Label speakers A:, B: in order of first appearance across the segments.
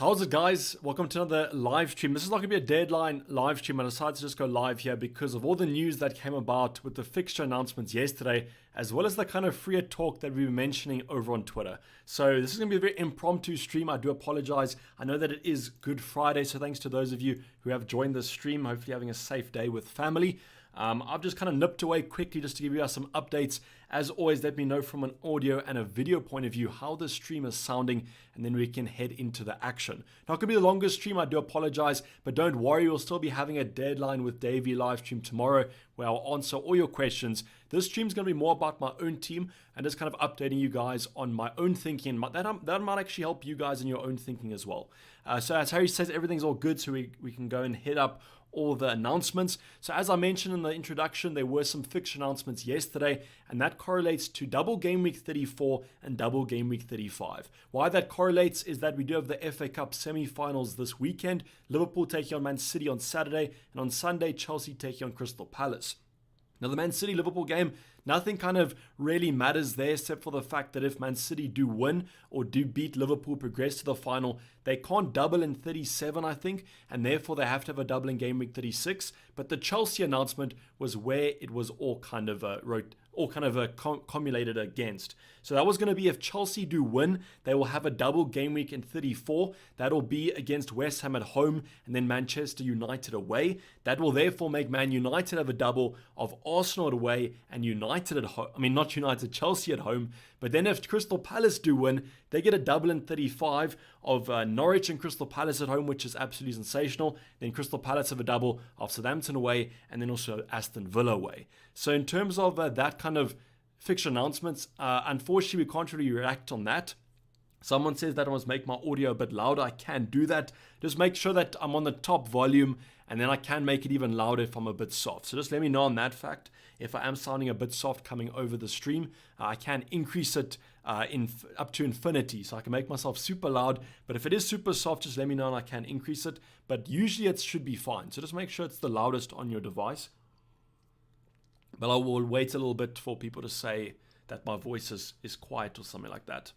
A: How's it, guys? Welcome to another live stream. This is not going to be a deadline live stream. I decided to just go live here because of all the news that came about with the fixture announcements yesterday, as well as the kind of freer talk that we were mentioning over on Twitter. So this is going to be a very impromptu stream. I do apologize. I know that it is Good Friday, so thanks to those of you who have joined the stream. Hopefully having a safe day with family. I've just kind of nipped away quickly just to give you guys some updates. As always, let me know from an audio and a video point of view how the stream is sounding, and then we can head into the action. Now, it could be the longest stream, I do apologize, but don't worry, we'll still be having a deadline with Davey live stream tomorrow where I'll answer all your questions. This stream is going to be more about my own team and just kind of updating you guys on my own thinking. That might actually help you guys in your own thinking as well. So as Harry says, everything's all good, so we can go and hit up all the announcements. So as I mentioned in the introduction, there were some fixture announcements yesterday, and that correlates to double game week 34 and double game week 35. Why that correlates is that we do have the FA Cup semi-finals this weekend. Liverpool taking on Man City on Saturday, and on Sunday, Chelsea taking on Crystal Palace. Now, the Man City-Liverpool game, nothing kind of really matters there except for the fact that if Man City do win or do beat Liverpool, progress to the final, they can't double in 37, I think, and therefore they have to have a double in game week 36. But the Chelsea announcement was where it was all kind of cumulated against. So that was going to be if Chelsea do win, they will have a double game week in 34. That'll be against West Ham at home and then Manchester United away. That will therefore make Man United have a double of Arsenal away and United at home. I mean, not United, Chelsea at home. But then if Crystal Palace do win, they get a double in 35 of Norwich and Crystal Palace at home, which is absolutely sensational. Then Crystal Palace have a double of Southampton away and then also Aston Villa away. So in terms of that kind of fixture announcements, unfortunately, we can't really react on that. Someone says that I must make my audio a bit louder. I can do that. Just make sure that I'm on the top volume, and then I can make it even louder if I'm a bit soft. So just let me know on that fact. If I am sounding a bit soft coming over the stream, I can increase it up to infinity. So I can make myself super loud. But if it is super soft, just let me know and I can increase it. But usually it should be fine. So just make sure it's the loudest on your device. But I will wait a little bit for people to say that my voice is quiet or something like that.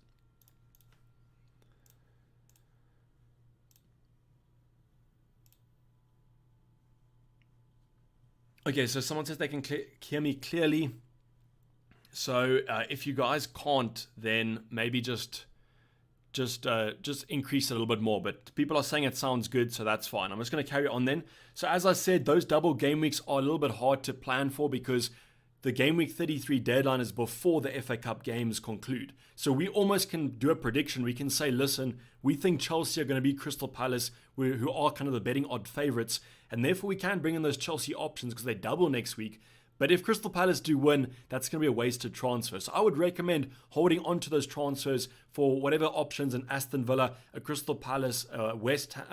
A: Okay, so someone says they can hear me clearly. So if you guys can't, then maybe just increase it a little bit more. But people are saying it sounds good, so that's fine. I'm just going to carry on then. So as I said, those double game weeks are a little bit hard to plan for because the game week 33 deadline is before the FA Cup games conclude. So we almost can do a prediction. We can say, listen, we think Chelsea are going to beat Crystal Palace, who are kind of the betting odd favourites. And therefore we can bring in those Chelsea options because they double next week. But if Crystal Palace do win, that's going to be a wasted transfer. So I would recommend holding on to those transfers for whatever options in Aston Villa, a Crystal Palace, a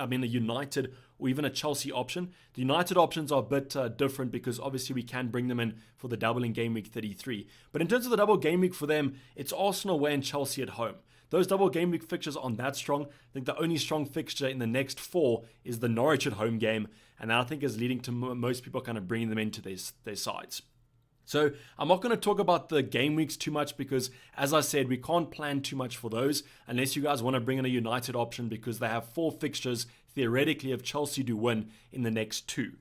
A: United, or even a Chelsea option. The United options are a bit different because obviously we can bring them in for the double in game week 33. But in terms of the double game week for them, it's Arsenal away and Chelsea at home. Those double game week fixtures aren't that strong. I think the only strong fixture in the next four is the Norwich at home game, and that I think is leading to most people kind of bringing them into their sides. So I'm not going to talk about the game weeks too much because, as I said, we can't plan too much for those unless you guys want to bring in a United option because they have four fixtures, theoretically, if Chelsea do win in the next two.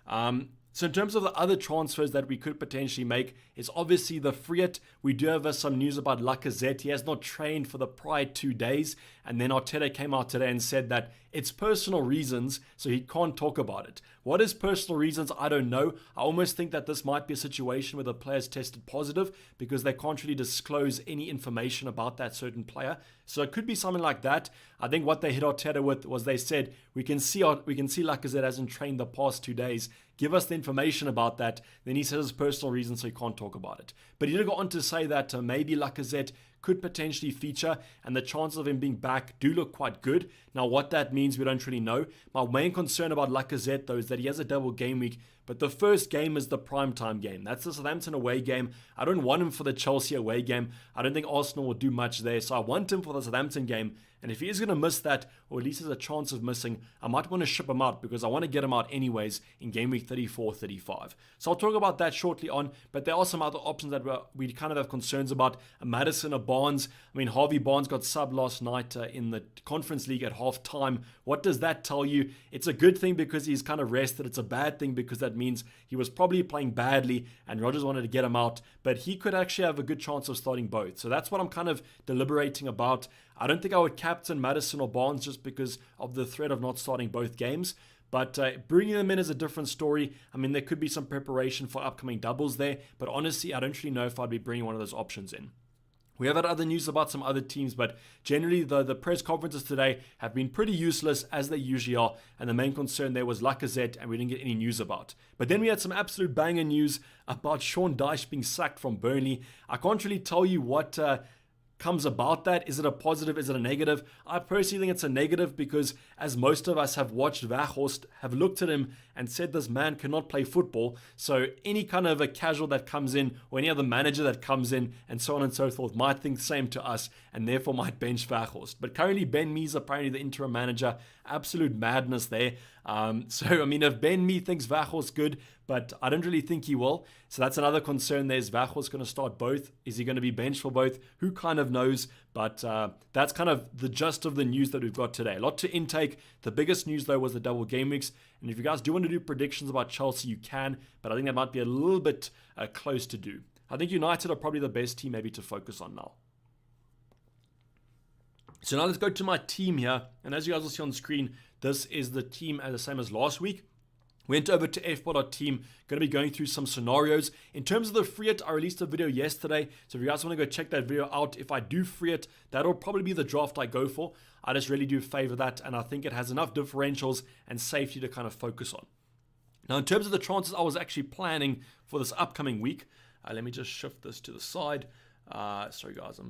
A: So in terms of the other transfers that we could potentially make is obviously the Freet. We do have some news about Lacazette. He has not trained for the prior 2 days. And then Arteta came out today and said that it's personal reasons, so he can't talk about it. What is personal reasons? I don't know. I almost think that this might be a situation where the player's tested positive because they can't really disclose any information about that certain player. So it could be something like that. I think what they hit Arteta with was they said, we can see Lacazette hasn't trained the past 2 days. Give us the information about that. Then he says it's personal reasons, so he can't talk about it. But he did go on to say that maybe Lacazette could potentially feature, and the chances of him being back do look quite good. Now, what that means, we don't really know. My main concern about Lacazette, though, is that he has a double game week, but the first game is the primetime game. That's the Southampton away game. I don't want him for the Chelsea away game. I don't think Arsenal will do much there, so I want him for the Southampton game. And if he is going to miss that, or at least has a chance of missing, I might want to ship him out because I want to get him out anyways in game week 34, 35. So I'll talk about that shortly on, but there are some other options that we kind of have concerns about. A Madison, a Barnes. I mean, Harvey Barnes got subbed last night in the Conference League at half time. What does that tell you? It's a good thing because he's kind of rested. It's a bad thing because that means he was probably playing badly and Rodgers wanted to get him out, but he could actually have a good chance of starting both. So that's what I'm kind of deliberating about. I don't think I would captain Madison or Barnes just because of the threat of not starting both games. But bringing them in is a different story. I mean, there could be some preparation for upcoming doubles there. But honestly, I don't really know if I'd be bringing one of those options in. We have had other news about some other teams, but generally the press conferences today have been pretty useless, as they usually are. And the main concern there was Lacazette, and we didn't get any news about. But then we had some absolute banger news about Sean Dyche being sacked from Burnley. I can't really tell you what comes about that. Is it a positive? Is it a negative? I personally think it's a negative because, as most of us have watched Weghorst, have looked at him and said this man cannot play football. So any kind of a casual that comes in or any other manager that comes in and so on and so forth might think the same to us and therefore might bench Weghorst. But currently Ben Mee's apparently the interim manager. Absolute madness there. So, I mean, if Ben Mee thinks Weghorst good, but I don't really think he will. So that's another concern there. Is Weghorst going to start both? Is he going to be benched for both? Who kind of knows? But that's kind of the gist of the news that we've got today. A lot to intake. The biggest news, though, was the double game weeks. And if you guys do want to do predictions about Chelsea, you can. But I think that might be a little bit close to do. I think United are probably the best team maybe to focus on now. So now let's go to my team here. And as you guys will see on the screen, this is the team the same as last week. Went over to fbot.team, going to be going through some scenarios. In terms of the free it, I released a video yesterday. So if you guys want to go check that video out, if I do free it, that'll probably be the draft I go for. I just really do favor that. And I think it has enough differentials and safety to kind of focus on. Now, in terms of the transfers I was actually planning for this upcoming week, let me just shift this to the side. Sorry, guys,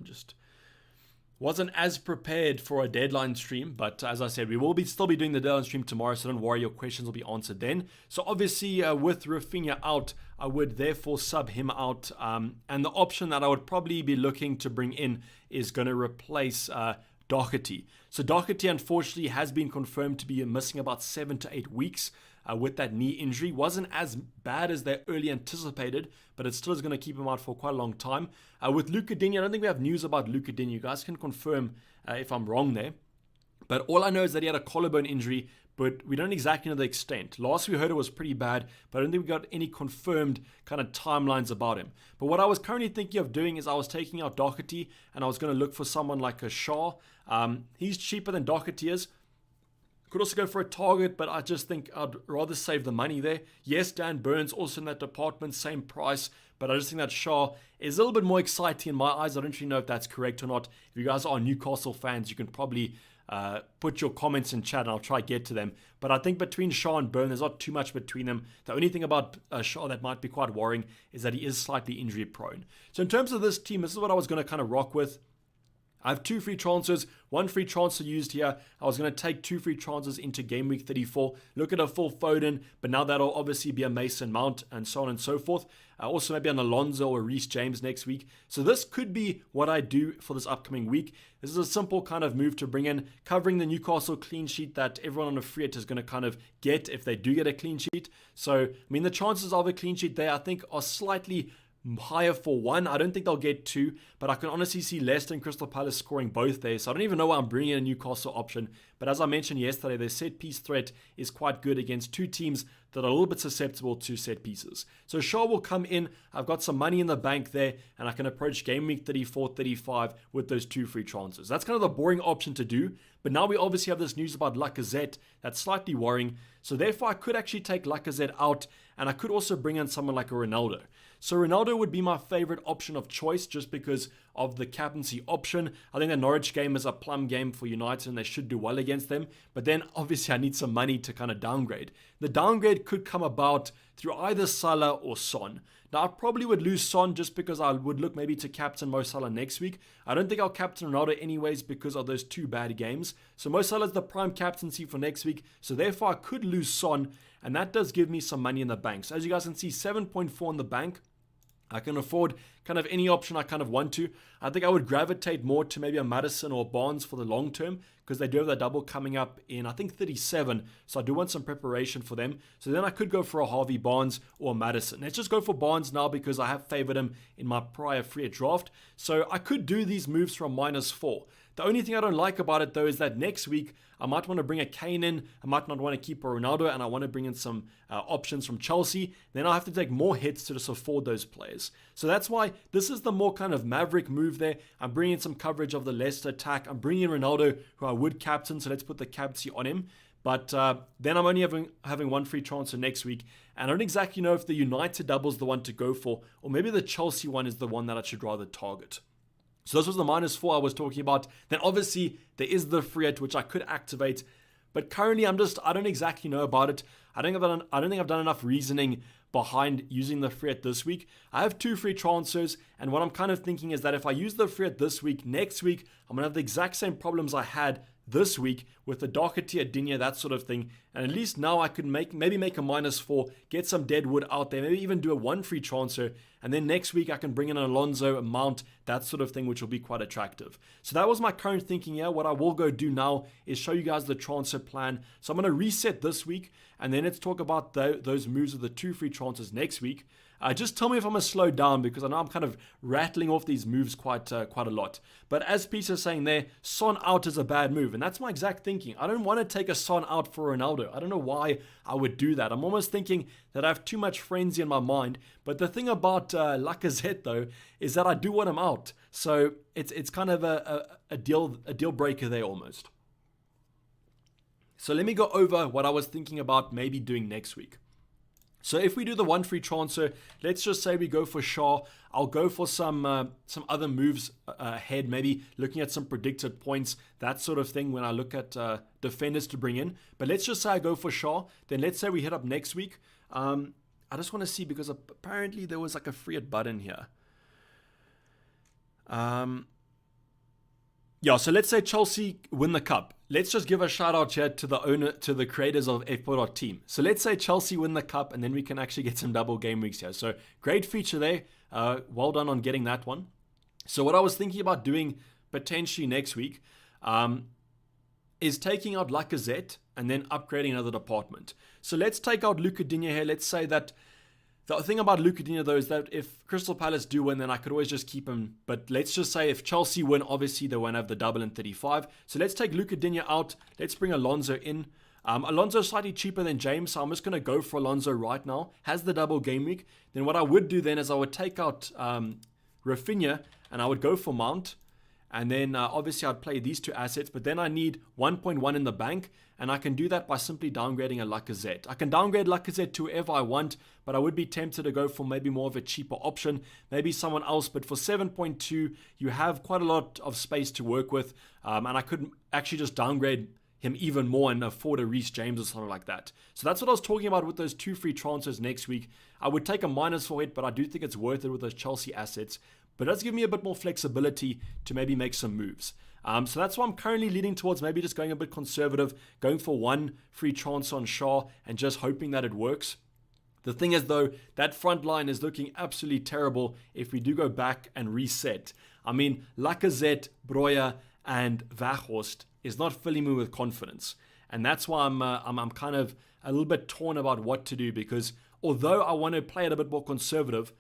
A: wasn't as prepared for a deadline stream, but as I said, we will still be doing the deadline stream tomorrow, so don't worry, your questions will be answered then. So obviously, with Rafinha out, I would therefore sub him out, and the option that I would probably be looking to bring in is going to replace Doherty. So Doherty, unfortunately, has been confirmed to be missing about 7 to 8 weeks. With that knee injury. Wasn't as bad as they early anticipated, but it still is going to keep him out for quite a long time. With Luca Digne, I don't think we have news about Luca Digne. You guys can confirm if I'm wrong there. But all I know is that he had a collarbone injury, but we don't exactly know the extent. Last we heard it was pretty bad, but I don't think we got any confirmed kind of timelines about him. But what I was currently thinking of doing is I was taking out Doherty, and I was going to look for someone like a Shaw. He's cheaper than Doherty is. Could also go for a target, but I just think I'd rather save the money there. Yes, Dan Burns also in that department, same price, but I just think that Shaw is a little bit more exciting in my eyes. I don't really know if that's correct or not. If you guys are Newcastle fans, you can probably put your comments in chat and I'll try to get to them. But I think between Shaw and Burns, there's not too much between them. The only thing about Shaw that might be quite worrying is that he is slightly injury prone. So in terms of this team, this is what I was going to kind of rock with. I have 2 free transfers, 1 free transfer used here. I was going to take 2 free transfers into game week 34. Look at a full Foden, but now that'll obviously be a Mason Mount and so on and so forth. Also maybe an Alonso or Reece James next week. So this could be what I do for this upcoming week. This is a simple kind of move to bring in, covering the Newcastle clean sheet that everyone on a free it is going to kind of get if they do get a clean sheet. So, I mean, the chances of a clean sheet there, I think, are slightly higher for 1. I don't think they'll get 2, but I can honestly see Leicester and Crystal Palace scoring both there. So I don't even know why I'm bringing in a Newcastle option. But as I mentioned yesterday, their set piece threat is quite good against 2 teams that are a little bit susceptible to set pieces. So Shaw will come in. I've got some money in the bank there, and I can approach game week 34, 35 with those 2 free transfers. That's kind of the boring option to do. But now we obviously have this news about Lacazette that's slightly worrying. So therefore, I could actually take Lacazette out, and I could also bring in someone like a Ronaldo. So Ronaldo would be my favorite option of choice just because of the captaincy option. I think the Norwich game is a plum game for United and they should do well against them. But then obviously I need some money to kind of downgrade. The downgrade could come about through either Salah or Son. Now I probably would lose Son just because I would look maybe to captain Mo Salah next week. I don't think I'll captain Ronaldo anyways because of those 2 bad games. So Mo Salah is the prime captaincy for next week. So therefore I could lose Son, and that does give me some money in the bank. So as you guys can see, 7.4 in the bank. I can afford kind of any option I kind of want to. I think I would gravitate more to maybe a Madison or Barnes for the long term, because they do have that double coming up in, I think, 37. So I do want some preparation for them. So then I could go for a Harvey Barnes or a Madison. Let's just go for Barnes now because I have favored him in my prior free hit draft. So I could do these moves from -4. The only thing I don't like about it, though, is that next week I might want to bring a Kane in. I might not want to keep a Ronaldo, and I want to bring in some options from Chelsea. Then I'll have to take more hits to just afford those players. So that's why this is the more kind of maverick move there. I'm bringing in some coverage of the Leicester attack. I'm bringing in Ronaldo, who I would captain, so let's put the captaincy on him. But then I'm only having one free transfer next week. And I don't exactly know if the United double is the one to go for, or maybe the Chelsea one is the one that I should rather target. So this was the -4 I was talking about. Then obviously there is the free hit, which I could activate. But currently I don't exactly know about it. I don't think I've done enough reasoning behind using the free hit this week. I have 2 free transfers, and what I'm kind of thinking is that if I use the free hit this week, next week, I'm going to have the exact same problems I had this week with the Doherty, Adinha, that sort of thing. And at least now I could maybe make a -4, get some dead wood out there, maybe even do a 1 free transfer. And then next week I can bring in an Alonso, a Mount, that sort of thing, which will be quite attractive. So that was my current thinking here. What I will go do now is show you guys the transfer plan. So I'm going to reset this week, and then let's talk about those moves of the 2 free transfers next week. Just tell me if I'm going to slow down, because I know I'm kind of rattling off these moves quite a lot. But as Peter's saying there, Son out is a bad move, and that's my exact thinking. I don't want to take a Son out for Ronaldo. I don't know why I would do that. I'm almost thinking that I have too much frenzy in my mind. But the thing about Lacazette, though, is that I do want him out. So it's kind of a deal breaker there almost. So let me go over what I was thinking about maybe doing next week. So if we do the 1 free transfer, let's just say we go for Shaw. I'll go for some other moves ahead, maybe looking at some predicted points, that sort of thing when I look at defenders to bring in. But let's just say I go for Shaw. Then let's say we hit up next week. I just want to see, because apparently there was like a free hit button here. Yeah, so let's say Chelsea win the cup. Let's just give a shout out here to the owner, to the creators of FPO.team. So let's say Chelsea win the cup, and then we can actually get some double game weeks here. So great feature there. Well done on getting that one. So what I was thinking about doing potentially next week is taking out Lacazette and then upgrading another department. So let's take out Luca Digne here. Let's say that the thing about Luca Digne, though, is that if Crystal Palace do win, then I could always just keep him. But let's just say if Chelsea win, obviously they won't have the double in 35. So let's take Luca Digne out. Let's bring Alonso in. Alonso is slightly cheaper than James, so I'm just going to go for Alonso right now. Has the double game week. Then what I would do then is I would take out Rafinha, and I would go for Mount. And then obviously I'd play these 2 assets, but then I need 1.1 in the bank, and I can do that by simply downgrading a Lacazette. I can downgrade Lacazette to whoever I want, but I would be tempted to go for maybe more of a cheaper option, maybe someone else. But for 7.2, you have quite a lot of space to work with, and I could actually just downgrade him even more and afford a Reece James or something like that. So that's what I was talking about with those 2 free transfers next week. I would take a -4 hit, but I do think it's worth it with those Chelsea assets. But it does give me a bit more flexibility to maybe make some moves. So that's why I'm currently leaning towards maybe just going a bit conservative, going for 1 free transfer on Shaw and just hoping that it works. The thing is, though, that front line is looking absolutely terrible if we do go back and reset. I mean, Lacazette, Broja, and Weghorst is not filling me with confidence. And that's why I'm kind of a little bit torn about what to do, because although I want to play it a bit more conservative,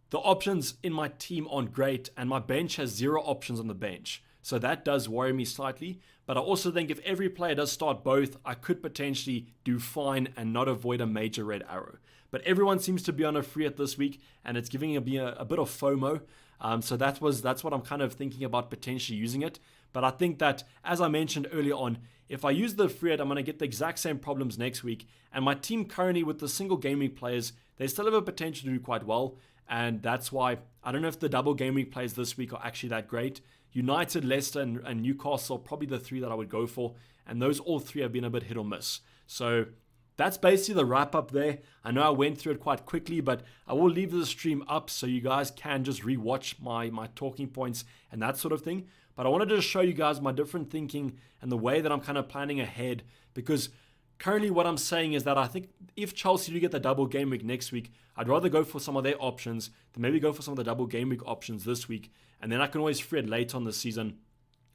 A: the options in my team aren't great, and my bench has 0 options on the bench. So that does worry me slightly. But I also think if every player does start both, I could potentially do fine and not avoid a major red arrow. But everyone seems to be on a free hit this week, and it's giving me a bit of FOMO. So that's what I'm kind of thinking about potentially using it. But I think that, as I mentioned earlier on, if I use the free hit, I'm going to get the exact same problems next week. And my team currently with the single game week players, they still have a potential to do quite well. And that's why I don't know if the double game week players this week are actually that great. United, Leicester, and Newcastle are probably the 3 that I would go for. And those all 3 have been a bit hit or miss. So that's basically the wrap up there. I know I went through it quite quickly, but I will leave the stream up so you guys can just rewatch my talking points and that sort of thing. But I wanted to show you guys my different thinking and the way that I'm kind of planning ahead, because currently what I'm saying is that I think if Chelsea do get the double game week next week, I'd rather go for some of their options than maybe go for some of the double game week options this week. And then I can always free it late on the season.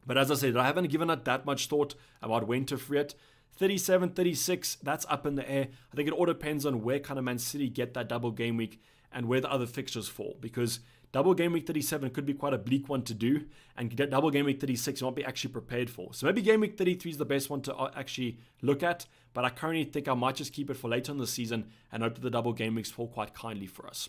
A: But as I said, I haven't given it that much thought about when to free it. 37, 36, that's up in the air. I think it all depends on where kind of Man City get that double game week and where the other fixtures fall. Because double game week 37 could be quite a bleak one to do. And double game week 36 you won't be actually prepared for. So maybe game week 33 is the best one to actually look at. But I currently think I might just keep it for later in the season and hope that the double game weeks fall quite kindly for us.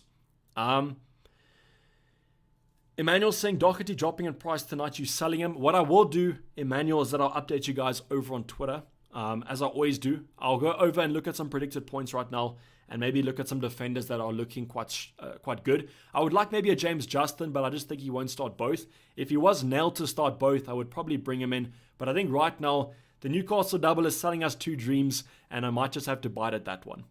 A: Emmanuel's saying Doherty dropping in price tonight, you selling him. What I will do, Emmanuel, is that I'll update you guys over on Twitter. As I always do. I'll go over and look at some predicted points right now and maybe look at some defenders that are looking quite good. I would like maybe a James Justin, but I just think he won't start both. If he was nailed to start both, I would probably bring him in. But I think right now, the Newcastle double is selling us two dreams, and I might just have to bite at that one.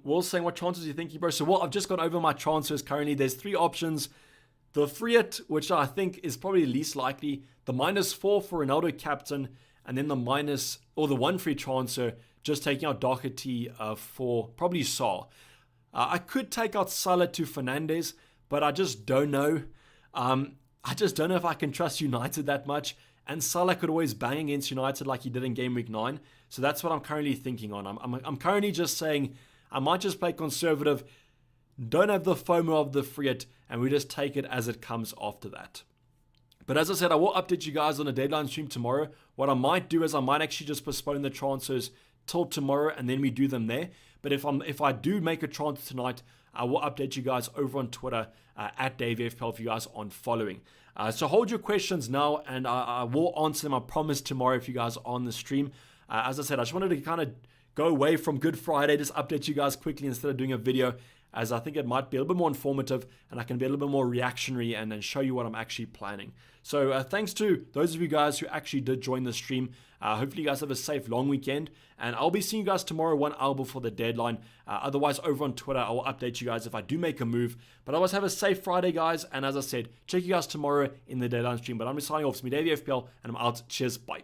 A: Will's saying, what chances do you think, bro? So, I've just gone over my transfers currently. There's three options. The free it, which I think is probably least likely. The -4 for Ronaldo captain. And then the one free transfer, just taking out Doherty for probably Saul. I could take out Salah to Fernandes, but I just don't know. I just don't know if I can trust United that much. And Salah could always bang against United like he did in game week 9. So that's what I'm currently thinking on. I'm currently just saying I might just play conservative, don't have the FOMO of the free it, and we just take it as it comes after that. But as I said, I will update you guys on a deadline stream tomorrow. What I might do is I might actually just postpone the transfers till tomorrow and then we do them there. But if I do make a transfer tonight, I will update you guys over on Twitter at DaveFPL if you guys aren't following. So hold your questions now and I will answer them, I promise, tomorrow if you guys are on the stream. As I said, I just wanted to kind of go away from Good Friday, just update you guys quickly instead of doing a video, as I think it might be a little bit more informative and I can be a little bit more reactionary and then show you what I'm actually planning. So thanks to those of you guys who actually did join the stream. Hopefully you guys have a safe long weekend, and I'll be seeing you guys tomorrow 1 hour before the deadline. Otherwise, over on Twitter, I will update you guys if I do make a move. But otherwise, have a safe Friday, guys. And as I said, check you guys tomorrow in the deadline stream. But I'm just signing off. It's me, Davey FPL, and I'm out. Cheers. Bye.